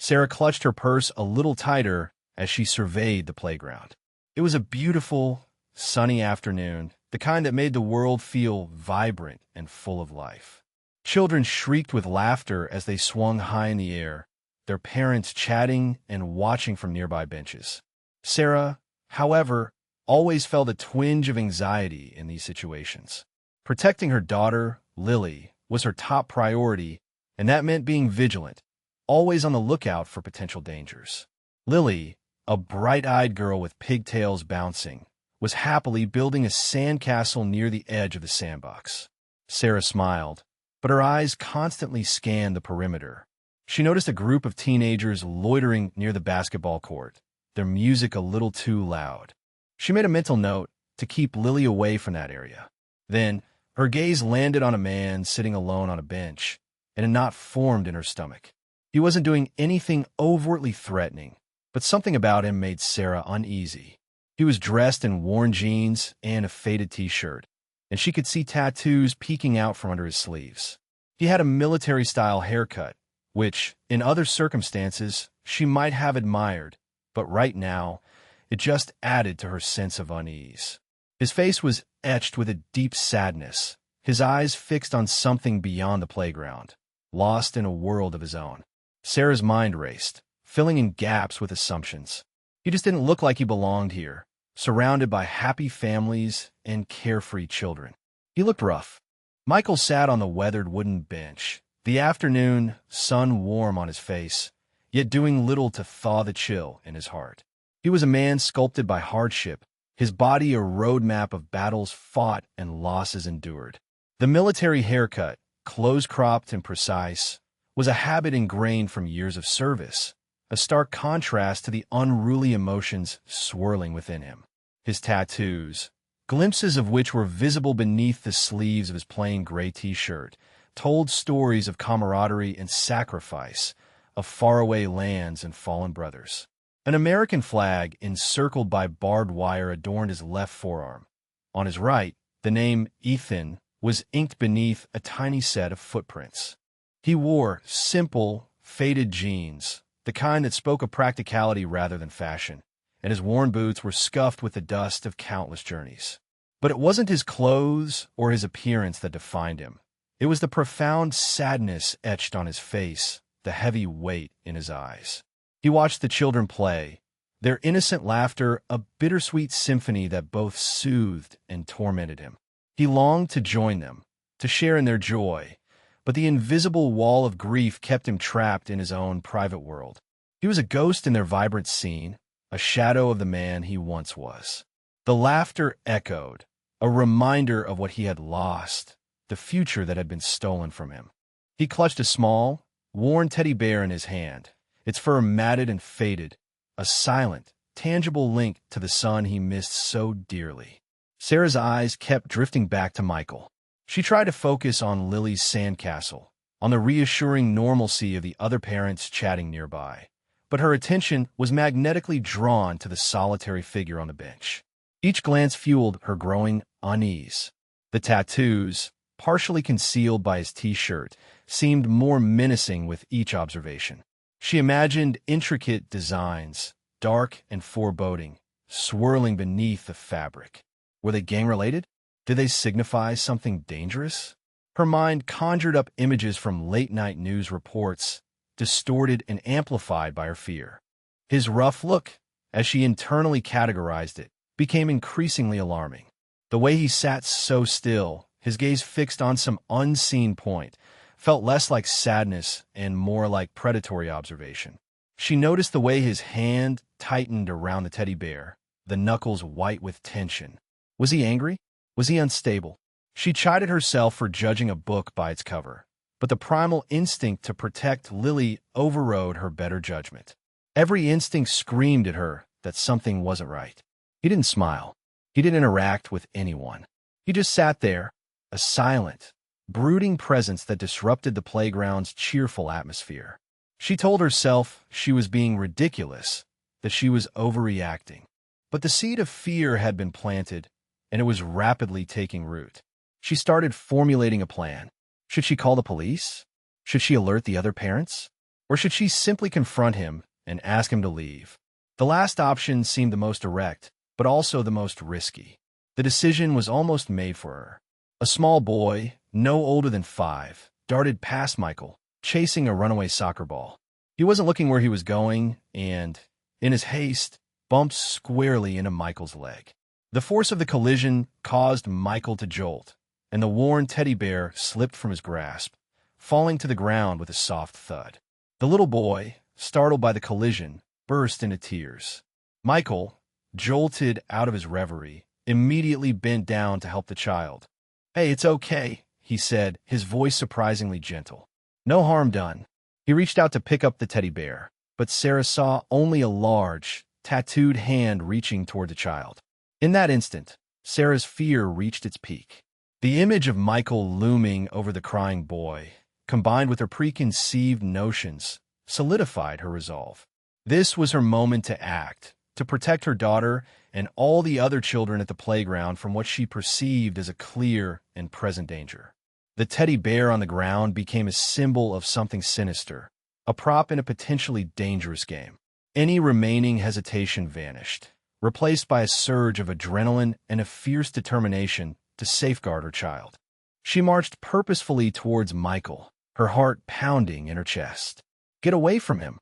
Sarah clutched her purse a little tighter as she surveyed the playground. It was a beautiful, sunny afternoon, the kind that made the world feel vibrant and full of life. Children shrieked with laughter as they swung high in the air, their parents chatting and watching from nearby benches. Sarah, however, always felt a twinge of anxiety in these situations. Protecting her daughter, Lily, was her top priority, and that meant being vigilant, always on the lookout for potential dangers. Lily, a bright-eyed girl with pigtails bouncing, was happily building a sandcastle near the edge of the sandbox. Sarah smiled, but her eyes constantly scanned the perimeter. She noticed a group of teenagers loitering near the basketball court, their music a little too loud. She made a mental note to keep Lily away from that area. Then, her gaze landed on a man sitting alone on a bench, and a knot formed in her stomach. He wasn't doing anything overtly threatening, but something about him made Sarah uneasy. He was dressed in worn jeans and a faded t-shirt, and she could see tattoos peeking out from under his sleeves. He had a military-style haircut, which, in other circumstances, she might have admired, but right now, it just added to her sense of unease. His face was etched with a deep sadness, his eyes fixed on something beyond the playground, lost in a world of his own. Sarah's mind raced, filling in gaps with assumptions. He just didn't look like he belonged here, surrounded by happy families and carefree children. He looked rough. Michael sat on the weathered wooden bench, the afternoon sun warm on his face, yet doing little to thaw the chill in his heart. He was a man sculpted by hardship, his body a roadmap of battles fought and losses endured. The military haircut, close-cropped and precise, was a habit ingrained from years of service, a stark contrast to the unruly emotions swirling within him. His tattoos, glimpses of which were visible beneath the sleeves of his plain gray t-shirt, told stories of camaraderie and sacrifice, of faraway lands and fallen brothers. An American flag encircled by barbed wire adorned his left forearm. On his right, the name Ethan was inked beneath a tiny set of footprints. He wore simple, faded jeans, the kind that spoke of practicality rather than fashion, and his worn boots were scuffed with the dust of countless journeys. But it wasn't his clothes or his appearance that defined him. It was the profound sadness etched on his face, the heavy weight in his eyes. He watched the children play, their innocent laughter a bittersweet symphony that both soothed and tormented him. He longed to join them, to share in their joy, but the invisible wall of grief kept him trapped in his own private world. He was a ghost in their vibrant scene, a shadow of the man he once was. The laughter echoed, a reminder of what he had lost, the future that had been stolen from him. He clutched a small, worn teddy bear in his hand, its fur matted and faded, a silent, tangible link to the son he missed so dearly. Sarah's eyes kept drifting back to Michael. She tried to focus on Lily's sandcastle, on the reassuring normalcy of the other parents chatting nearby, but her attention was magnetically drawn to the solitary figure on the bench. Each glance fueled her growing unease. The tattoos, partially concealed by his t-shirt, seemed more menacing with each observation. She imagined intricate designs, dark and foreboding, swirling beneath the fabric. Were they gang-related? Did they signify something dangerous? Her mind conjured up images from late-night news reports, distorted and amplified by her fear. His rough look, as she internally categorized it, became increasingly alarming. The way he sat so still, his gaze fixed on some unseen point, felt less like sadness and more like predatory observation. She noticed the way his hand tightened around the teddy bear, the knuckles white with tension. Was he angry? Was he unstable? She chided herself for judging a book by its cover, but the primal instinct to protect Lily overrode her better judgment. Every instinct screamed at her that something wasn't right. He didn't smile. He didn't interact with anyone. He just sat there, a silent, brooding presence that disrupted the playground's cheerful atmosphere. She told herself she was being ridiculous, that she was overreacting. But the seed of fear had been planted, and it was rapidly taking root. She started formulating a plan. Should she call the police? Should she alert the other parents? Or should she simply confront him and ask him to leave? The last option seemed the most direct, but also the most risky. The decision was almost made for her. A small boy, no older than 5, darted past Michael, chasing a runaway soccer ball. He wasn't looking where he was going and, in his haste, bumped squarely into Michael's leg. The force of the collision caused Michael to jolt, and the worn teddy bear slipped from his grasp, falling to the ground with a soft thud. The little boy, startled by the collision, burst into tears. Michael, jolted out of his reverie, immediately bent down to help the child. "Hey, it's okay," he said, his voice surprisingly gentle. "No harm done." He reached out to pick up the teddy bear, but Sarah saw only a large, tattooed hand reaching toward the child. In that instant, Sarah's fear reached its peak. The image of Michael looming over the crying boy, combined with her preconceived notions, solidified her resolve. This was her moment to act, to protect her daughter and all the other children at the playground from what she perceived as a clear and present danger. The teddy bear on the ground became a symbol of something sinister, a prop in a potentially dangerous game. Any remaining hesitation vanished, replaced by a surge of adrenaline and a fierce determination to safeguard her child. She marched purposefully towards Michael, her heart pounding in her chest. "Get away from him!"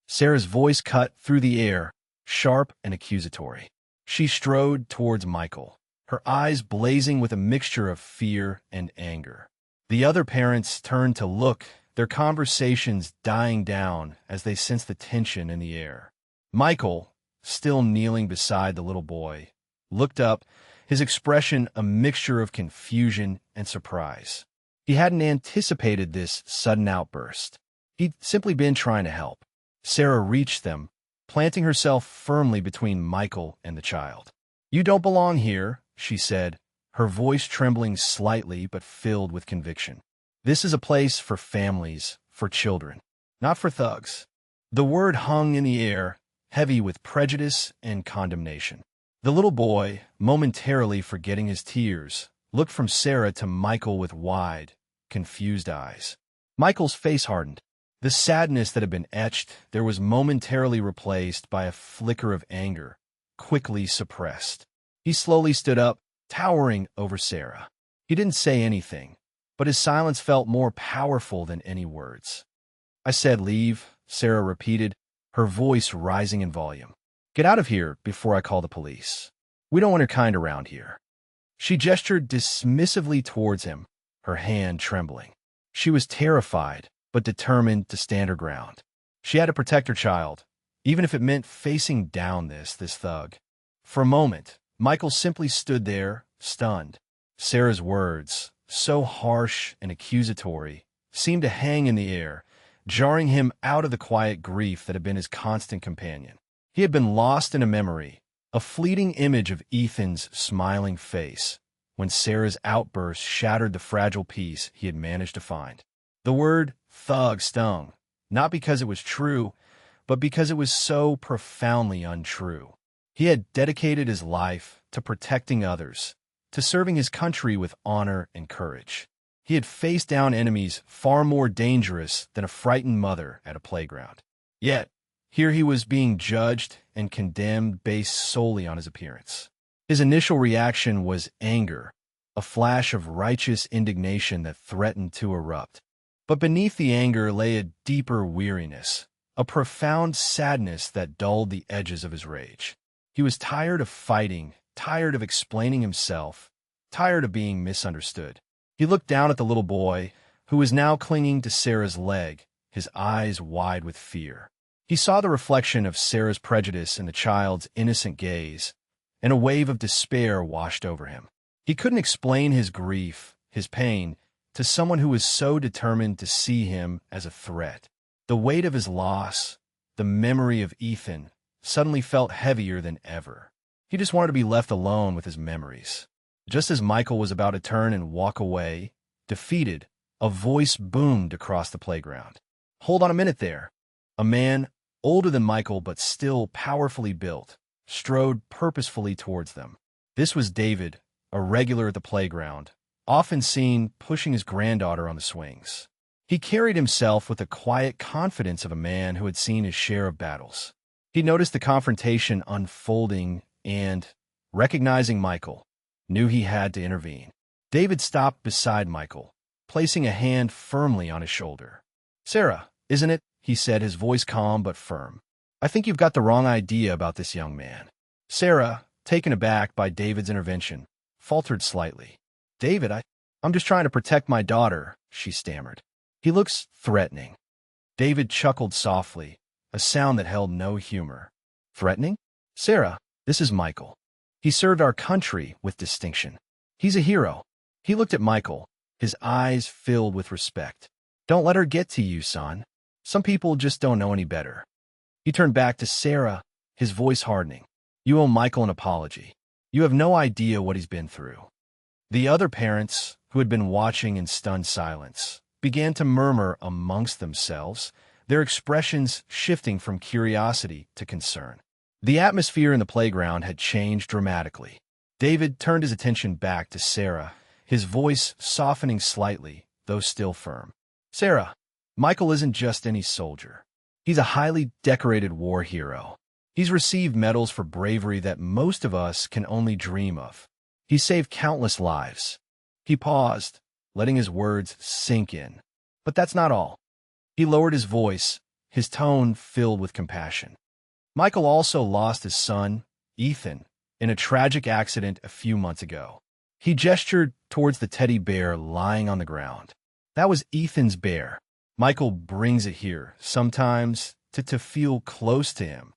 Sarah's voice cut through the air, sharp and accusatory. She strode towards Michael, her eyes blazing with a mixture of fear and anger. The other parents turned to look, their conversations dying down as they sensed the tension in the air. Michael, still kneeling beside the little boy, looked up, his expression a mixture of confusion and surprise. He hadn't anticipated this sudden outburst. He'd simply been trying to help. Sarah reached them, planting herself firmly between Michael and the child. "You don't belong here," she said, her voice trembling slightly but filled with conviction. "This is a place for families, for children, not for thugs." The word hung in the air, heavy with prejudice and condemnation. The little boy, momentarily forgetting his tears, looked from Sarah to Michael with wide, confused eyes. Michael's face hardened. The sadness that had been etched there was momentarily replaced by a flicker of anger, quickly suppressed. He slowly stood up, towering over Sarah. He didn't say anything, but his silence felt more powerful than any words. "I said leave," Sarah repeated, her voice rising in volume. "Get out of here before I call the police. We don't want your kind around here." She gestured dismissively towards him, her hand trembling. She was terrified, but determined to stand her ground. She had to protect her child, even if it meant facing down this thug. For a moment, Michael simply stood there, stunned. Sarah's words, so harsh and accusatory, seemed to hang in the air, jarring him out of the quiet grief that had been his constant companion. He had been lost in a memory, a fleeting image of Ethan's smiling face, when Sarah's outburst shattered the fragile peace he had managed to find. The word thug stung, not because it was true, but because it was so profoundly untrue. He had dedicated his life to protecting others, to serving his country with honor and courage. He had faced down enemies far more dangerous than a frightened mother at a playground. Yet, here he was being judged and condemned based solely on his appearance. His initial reaction was anger, a flash of righteous indignation that threatened to erupt. But beneath the anger lay a deeper weariness, a profound sadness that dulled the edges of his rage. He was tired of fighting, tired of explaining himself, tired of being misunderstood. He looked down at the little boy, who was now clinging to Sarah's leg, his eyes wide with fear. He saw the reflection of Sarah's prejudice in the child's innocent gaze, and a wave of despair washed over him. He couldn't explain his grief, his pain, to someone who was so determined to see him as a threat. The weight of his loss, the memory of Ethan, suddenly felt heavier than ever. He just wanted to be left alone with his memories. Just as Michael was about to turn and walk away, defeated, a voice boomed across the playground. "Hold on a minute there." A man, older than Michael but still powerfully built, strode purposefully towards them. This was David, a regular at the playground, often seen pushing his granddaughter on the swings. He carried himself with the quiet confidence of a man who had seen his share of battles. He noticed the confrontation unfolding and, recognizing Michael, knew he had to intervene. David stopped beside Michael, placing a hand firmly on his shoulder. "Sarah, isn't it?" he said, his voice calm but firm. "I think you've got the wrong idea about this young man." Sarah, taken aback by David's intervention, faltered slightly. "David, I'm just trying to protect my daughter," she stammered. "He looks threatening." David chuckled softly, a sound that held no humor. "Threatening? Sarah, this is Michael. He served our country with distinction. He's a hero." He looked at Michael, his eyes filled with respect. "Don't let her get to you, son. Some people just don't know any better." He turned back to Sarah, his voice hardening. "You owe Michael an apology. You have no idea what he's been through." The other parents, who had been watching in stunned silence, began to murmur amongst themselves, their expressions shifting from curiosity to concern. The atmosphere in the playground had changed dramatically. David turned his attention back to Sarah, his voice softening slightly, though still firm. "Sarah, Michael isn't just any soldier. He's a highly decorated war hero. He's received medals for bravery that most of us can only dream of. He saved countless lives." He paused, letting his words sink in. But that's not all. He lowered his voice, his tone filled with compassion. "Michael also lost his son, Ethan, in a tragic accident a few months ago." He gestured towards the teddy bear lying on the ground. "That was Ethan's bear. Michael brings it here, sometimes, to feel close to him."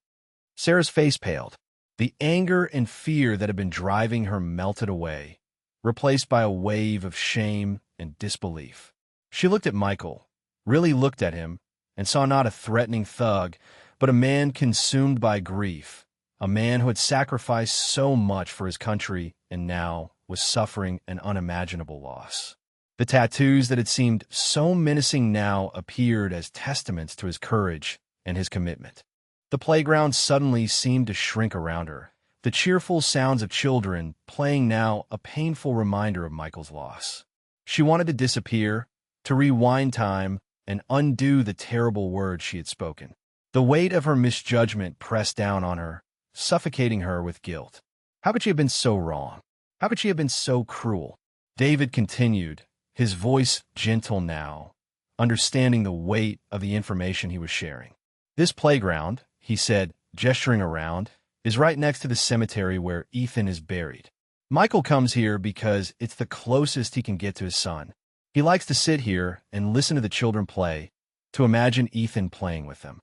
Sarah's face paled. The anger and fear that had been driving her melted away, replaced by a wave of shame and disbelief. She looked at Michael, really looked at him, and saw not a threatening thug, but a man consumed by grief, a man who had sacrificed so much for his country and now was suffering an unimaginable loss. The tattoos that had seemed so menacing now appeared as testaments to his courage and his commitment. The playground suddenly seemed to shrink around her, the cheerful sounds of children playing now a painful reminder of Michael's loss. She wanted to disappear, to rewind time, and undo the terrible words she had spoken. The weight of her misjudgment pressed down on her, suffocating her with guilt. How could she have been so wrong? How could she have been so cruel? David continued, his voice gentle now, understanding the weight of the information he was sharing. "This playground," he said, gesturing around, "is right next to the cemetery where Ethan is buried. Michael comes here because it's the closest he can get to his son. He likes to sit here and listen to the children play, to imagine Ethan playing with them."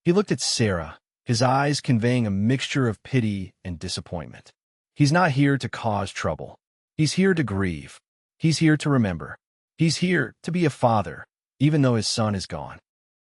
He looked at Sarah, his eyes conveying a mixture of pity and disappointment. "He's not here to cause trouble. He's here to grieve. He's here to remember. He's here to be a father, even though his son is gone."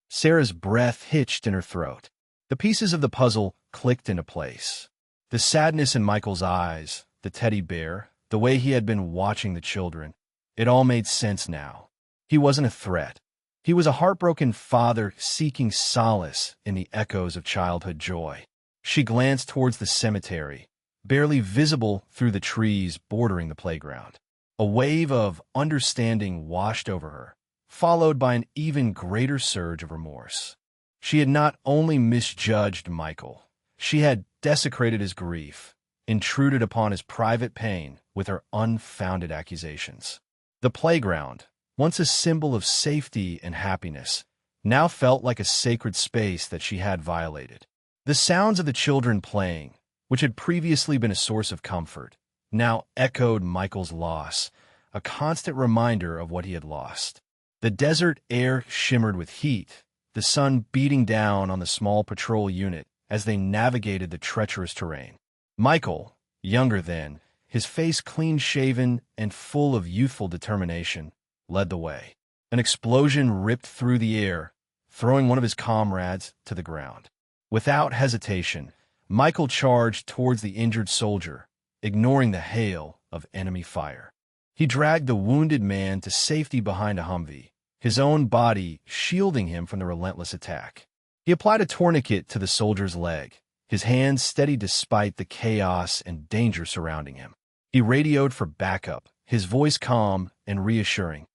Sarah's breath hitched in her throat. The pieces of the puzzle clicked into place. The sadness in Michael's eyes, the teddy bear, the way he had been watching the children, it all made sense now. He wasn't a threat. He was a heartbroken father seeking solace in the echoes of childhood joy. She glanced towards the cemetery, barely visible through the trees bordering the playground. A wave of understanding washed over her, followed by an even greater surge of remorse. She had not only misjudged Michael, she had desecrated his grief, intruded upon his private pain with her unfounded accusations. The playground, once a symbol of safety and happiness, now felt like a sacred space that she had violated. The sounds of the children playing, which had previously been a source of comfort, now echoed Michael's loss, a constant reminder of what he had lost. The desert air shimmered with heat, the sun beating down on the small patrol unit as they navigated the treacherous terrain. Michael, younger then, his face clean-shaven and full of youthful determination, led the way. An explosion ripped through the air, throwing one of his comrades to the ground. Without hesitation, Michael charged towards the injured soldier, ignoring the hail of enemy fire. He dragged the wounded man to safety behind a Humvee, his own body shielding him from the relentless attack. He applied a tourniquet to the soldier's leg, his hands steady despite the chaos and danger surrounding him. He radioed for backup, his voice calm and reassuring.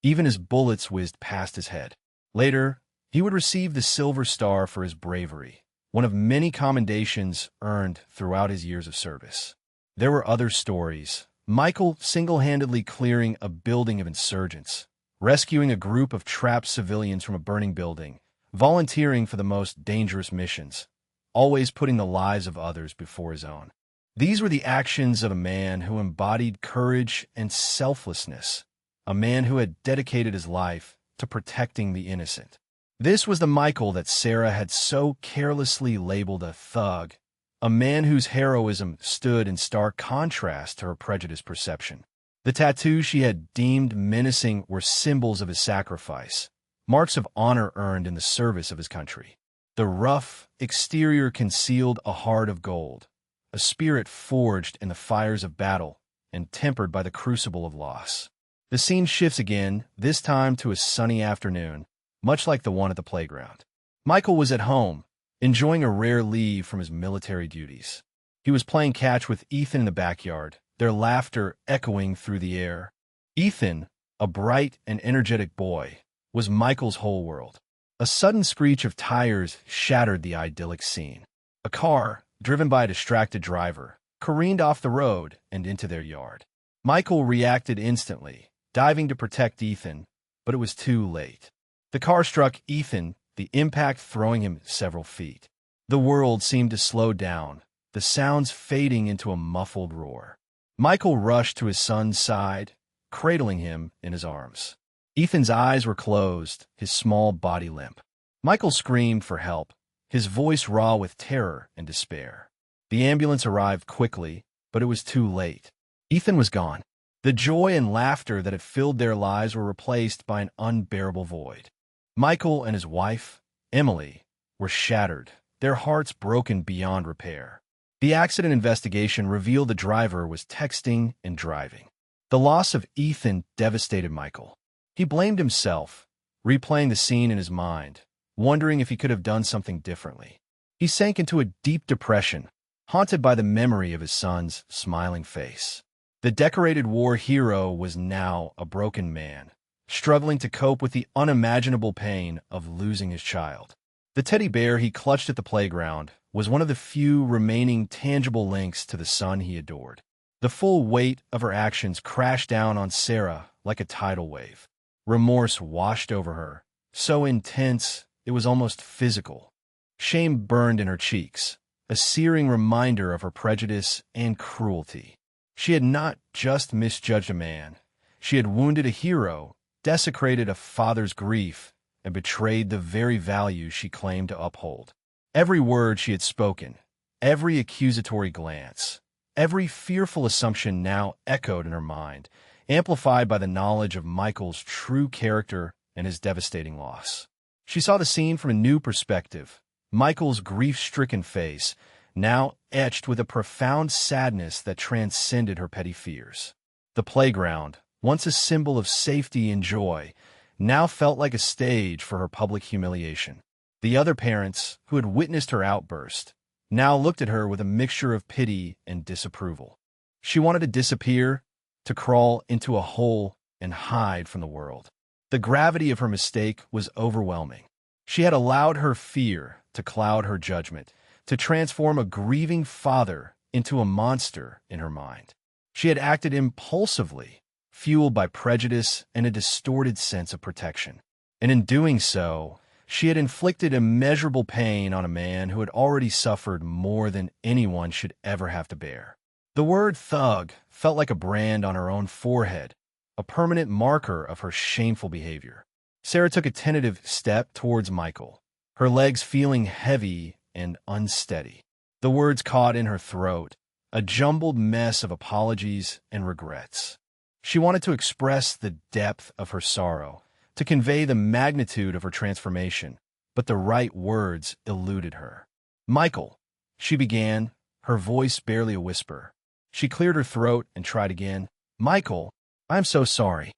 even as bullets whizzed past his head. Later, he would receive the Silver Star for his bravery, one of many commendations earned throughout his years of service. There were other stories. Michael single-handedly clearing a building of insurgents, rescuing a group of trapped civilians from a burning building, volunteering for the most dangerous missions, always putting the lives of others before his own. These were the actions of a man who embodied courage and selflessness, a man who had dedicated his life to protecting the innocent. This was the Michael that Sarah had so carelessly labeled a thug, a man whose heroism stood in stark contrast to her prejudiced perception. The tattoos she had deemed menacing were symbols of his sacrifice, marks of honor earned in the service of his country. The rough exterior concealed a heart of gold, a spirit forged in the fires of battle and tempered by the crucible of loss. The scene shifts again, this time to a sunny afternoon, much like the one at the playground. Michael was at home, enjoying a rare leave from his military duties. He was playing catch with Ethan in the backyard, their laughter echoing through the air. Ethan, a bright and energetic boy, was Michael's whole world. A sudden screech of tires shattered the idyllic scene. A car, driven by a distracted driver, careened off the road and into their yard. Michael reacted instantly, diving to protect Ethan, but it was too late. The car struck Ethan, the impact throwing him several feet. The world seemed to slow down, the sounds fading into a muffled roar. Michael rushed to his son's side, cradling him in his arms. Ethan's eyes were closed, his small body limp. Michael screamed for help, his voice raw with terror and despair. The ambulance arrived quickly, but it was too late. Ethan was gone. The joy and laughter that had filled their lives were replaced by an unbearable void. Michael and his wife, Emily, were shattered, their hearts broken beyond repair. The accident investigation revealed the driver was texting and driving. The loss of Ethan devastated Michael. He blamed himself, replaying the scene in his mind, wondering if he could have done something differently. He sank into a deep depression, haunted by the memory of his son's smiling face. The decorated war hero was now a broken man, struggling to cope with the unimaginable pain of losing his child. The teddy bear he clutched at the playground was one of the few remaining tangible links to the son he adored. The full weight of her actions crashed down on Sarah like a tidal wave. Remorse washed over her, so intense it was almost physical. Shame burned in her cheeks, a searing reminder of her prejudice and cruelty. She had not just misjudged a man. She had wounded a hero, desecrated a father's grief, and betrayed the very values she claimed to uphold. Every word she had spoken, every accusatory glance, every fearful assumption now echoed in her mind, amplified by the knowledge of Michael's true character and his devastating loss. She saw the scene from a new perspective, Michael's grief-stricken face, now etched with a profound sadness that transcended her petty fears. The playground, once a symbol of safety and joy, now felt like a stage for her public humiliation. The other parents, who had witnessed her outburst, now looked at her with a mixture of pity and disapproval. She wanted to disappear, to crawl into a hole and hide from the world. The gravity of her mistake was overwhelming. She had allowed her fear to cloud her judgment, to transform a grieving father into a monster in her mind. She had acted impulsively, fueled by prejudice and a distorted sense of protection. And in doing so, she had inflicted immeasurable pain on a man who had already suffered more than anyone should ever have to bear. The word thug felt like a brand on her own forehead, a permanent marker of her shameful behavior. Sarah took a tentative step towards Michael, her legs feeling heavy and unsteady. The words caught in her throat, a jumbled mess of apologies and regrets. She wanted to express the depth of her sorrow, to convey the magnitude of her transformation, but the right words eluded her. "Michael," she began, her voice barely a whisper. She cleared her throat and tried again. "Michael, I'm so sorry."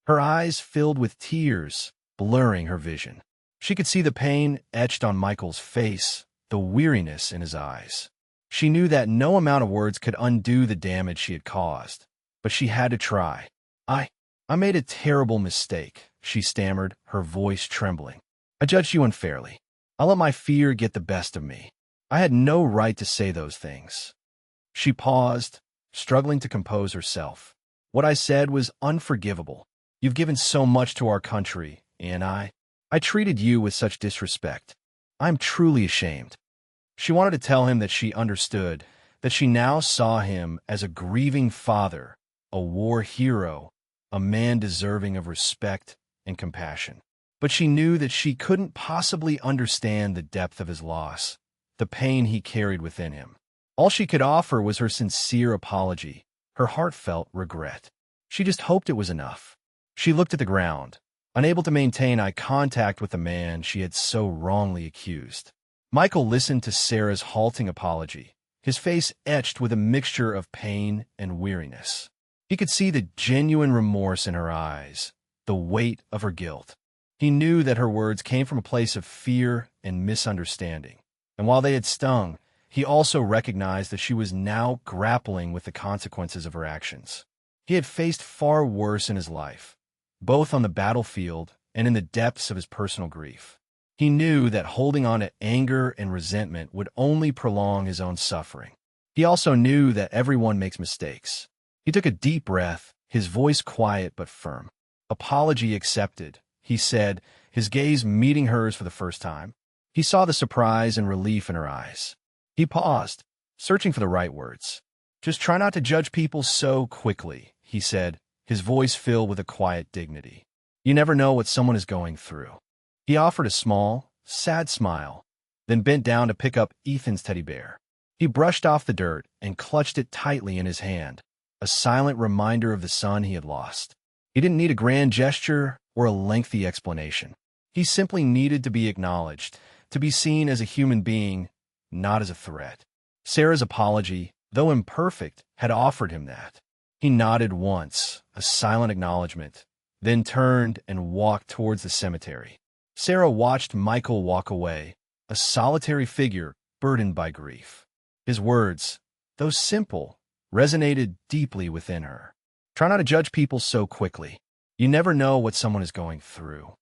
Her eyes filled with tears, blurring her vision. She could see the pain etched on Michael's face, the weariness in his eyes. She knew that no amount of words could undo the damage she had caused, but she had to try. I'm "I made a terrible mistake," she stammered, her voice trembling. "I judged you unfairly. I let my fear get the best of me. I had no right to say those things." She paused, struggling to compose herself. "What I said was unforgivable. You've given so much to our country, and I treated you with such disrespect. I'm truly ashamed." She wanted to tell him that she understood, that she now saw him as a grieving father, a war hero, a man deserving of respect and compassion. But she knew that she couldn't possibly understand the depth of his loss, the pain he carried within him. All she could offer was her sincere apology, her heartfelt regret. She just hoped it was enough. She looked at the ground, unable to maintain eye contact with the man she had so wrongly accused. Michael listened to Sarah's halting apology, his face etched with a mixture of pain and weariness. He could see the genuine remorse in her eyes, the weight of her guilt. He knew that her words came from a place of fear and misunderstanding, and while they had stung, he also recognized that she was now grappling with the consequences of her actions. He had faced far worse in his life, both on the battlefield and in the depths of his personal grief. He knew that holding on to anger and resentment would only prolong his own suffering. He also knew that everyone makes mistakes. He took a deep breath, his voice quiet but firm. "Apology accepted," he said, his gaze meeting hers for the first time. He saw the surprise and relief in her eyes. He paused, searching for the right words. "Just try not to judge people so quickly," he said, his voice filled with a quiet dignity. "You never know what someone is going through." He offered a small, sad smile, then bent down to pick up Ethan's teddy bear. He brushed off the dirt and clutched it tightly in his hand, a silent reminder of the son he had lost. He didn't need a grand gesture or a lengthy explanation. He simply needed to be acknowledged, to be seen as a human being, not as a threat. Sarah's apology, though imperfect, had offered him that. He nodded once, a silent acknowledgement, then turned and walked towards the cemetery. Sarah watched Michael walk away, a solitary figure burdened by grief. His words, though simple, resonated deeply within her. "Try not to judge people so quickly. You never know what someone is going through."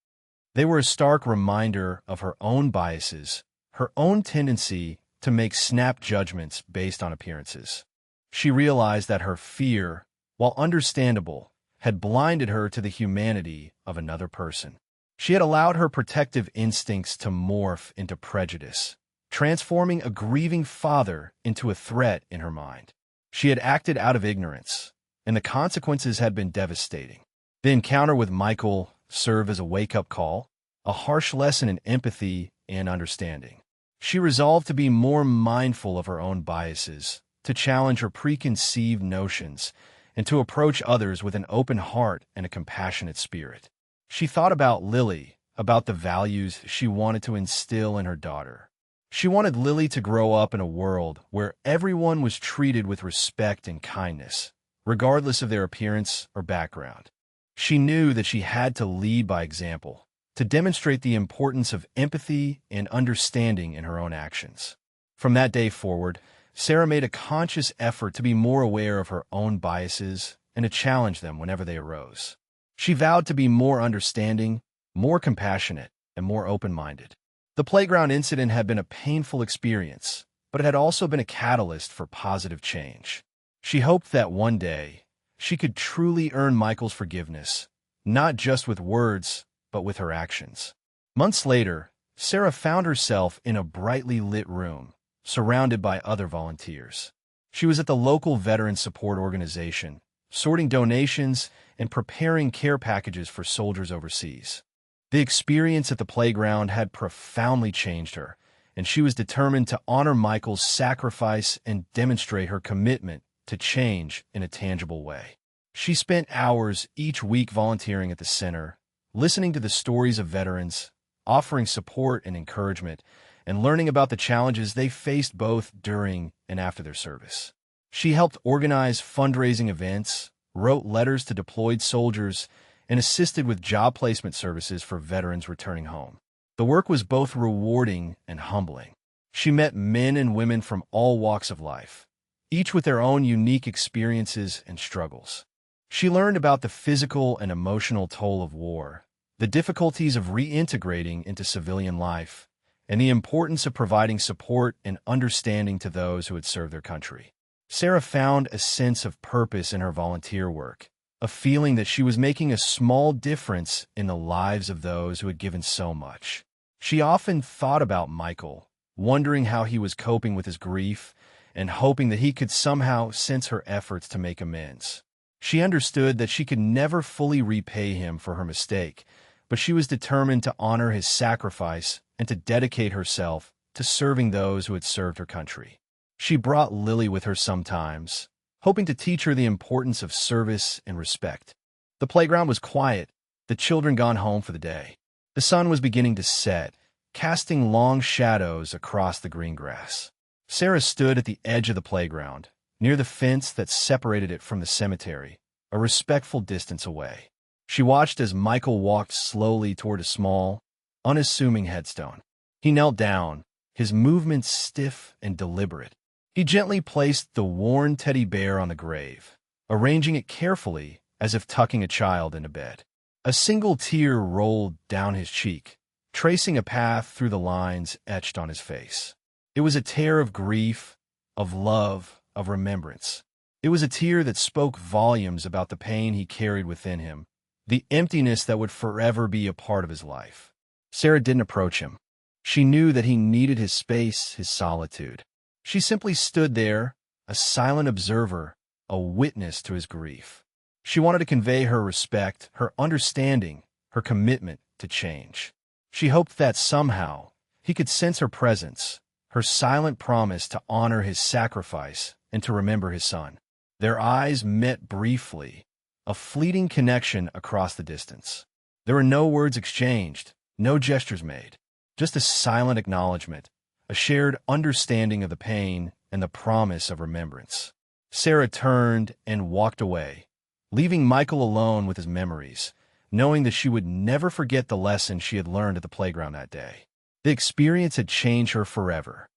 They were a stark reminder of her own biases, her own tendency to make snap judgments based on appearances. She realized that her fear, while understandable, had blinded her to the humanity of another person. She had allowed her protective instincts to morph into prejudice, transforming a grieving father into a threat in her mind. She had acted out of ignorance, and the consequences had been devastating. The encounter with Michael served as a wake-up call, a harsh lesson in empathy and understanding. She resolved to be more mindful of her own biases, to challenge her preconceived notions, and to approach others with an open heart and a compassionate spirit. She thought about Lily, about the values she wanted to instill in her daughter. She wanted Lily to grow up in a world where everyone was treated with respect and kindness, regardless of their appearance or background. She knew that she had to lead by example, to demonstrate the importance of empathy and understanding in her own actions. From that day forward, Sarah made a conscious effort to be more aware of her own biases and to challenge them whenever they arose. She vowed to be more understanding, more compassionate, and more open-minded. The playground incident had been a painful experience, but it had also been a catalyst for positive change. She hoped that one day, she could truly earn Michael's forgiveness, not just with words, but with her actions. Months later, Sarah found herself in a brightly lit room, surrounded by other volunteers. She was at the local veteran support organization, sorting donations and preparing care packages for soldiers overseas. The experience at the playground had profoundly changed her, and she was determined to honor Michael's sacrifice and demonstrate her commitment to change in a tangible way. She spent hours each week volunteering at the center, listening to the stories of veterans, offering support and encouragement, and learning about the challenges they faced both during and after their service. She helped organize fundraising events, wrote letters to deployed soldiers, and assisted with job placement services for veterans returning home. The work was both rewarding and humbling. She met men and women from all walks of life, each with their own unique experiences and struggles. She learned about the physical and emotional toll of war, the difficulties of reintegrating into civilian life, and the importance of providing support and understanding to those who had served their country. Sarah found a sense of purpose in her volunteer work, a feeling that she was making a small difference in the lives of those who had given so much. She often thought about Michael, wondering how he was coping with his grief and hoping that he could somehow sense her efforts to make amends. She understood that she could never fully repay him for her mistake, but she was determined to honor his sacrifice and to dedicate herself to serving those who had served her country. She brought Lily with her sometimes, hoping to teach her the importance of service and respect. The playground was quiet, the children gone home for the day. The sun was beginning to set, casting long shadows across the green grass. Sarah stood at the edge of the playground, near the fence that separated it from the cemetery, a respectful distance away. She watched as Michael walked slowly toward a small, unassuming headstone. He knelt down, his movements stiff and deliberate. He gently placed the worn teddy bear on the grave, arranging it carefully as if tucking a child into bed. A single tear rolled down his cheek, tracing a path through the lines etched on his face. It was a tear of grief, of love, of remembrance. It was a tear that spoke volumes about the pain he carried within him, the emptiness that would forever be a part of his life. Sarah didn't approach him. She knew that he needed his space, his solitude. She simply stood there, a silent observer, a witness to his grief. She wanted to convey her respect, her understanding, her commitment to change. She hoped that somehow he could sense her presence, her silent promise to honor his sacrifice and to remember his son. Their eyes met briefly, a fleeting connection across the distance. There were no words exchanged, no gestures made, just a silent acknowledgement, a shared understanding of the pain and the promise of remembrance. Sarah turned and walked away, leaving Michael alone with his memories, knowing that she would never forget the lesson she had learned at the playground that day. The experience had changed her forever.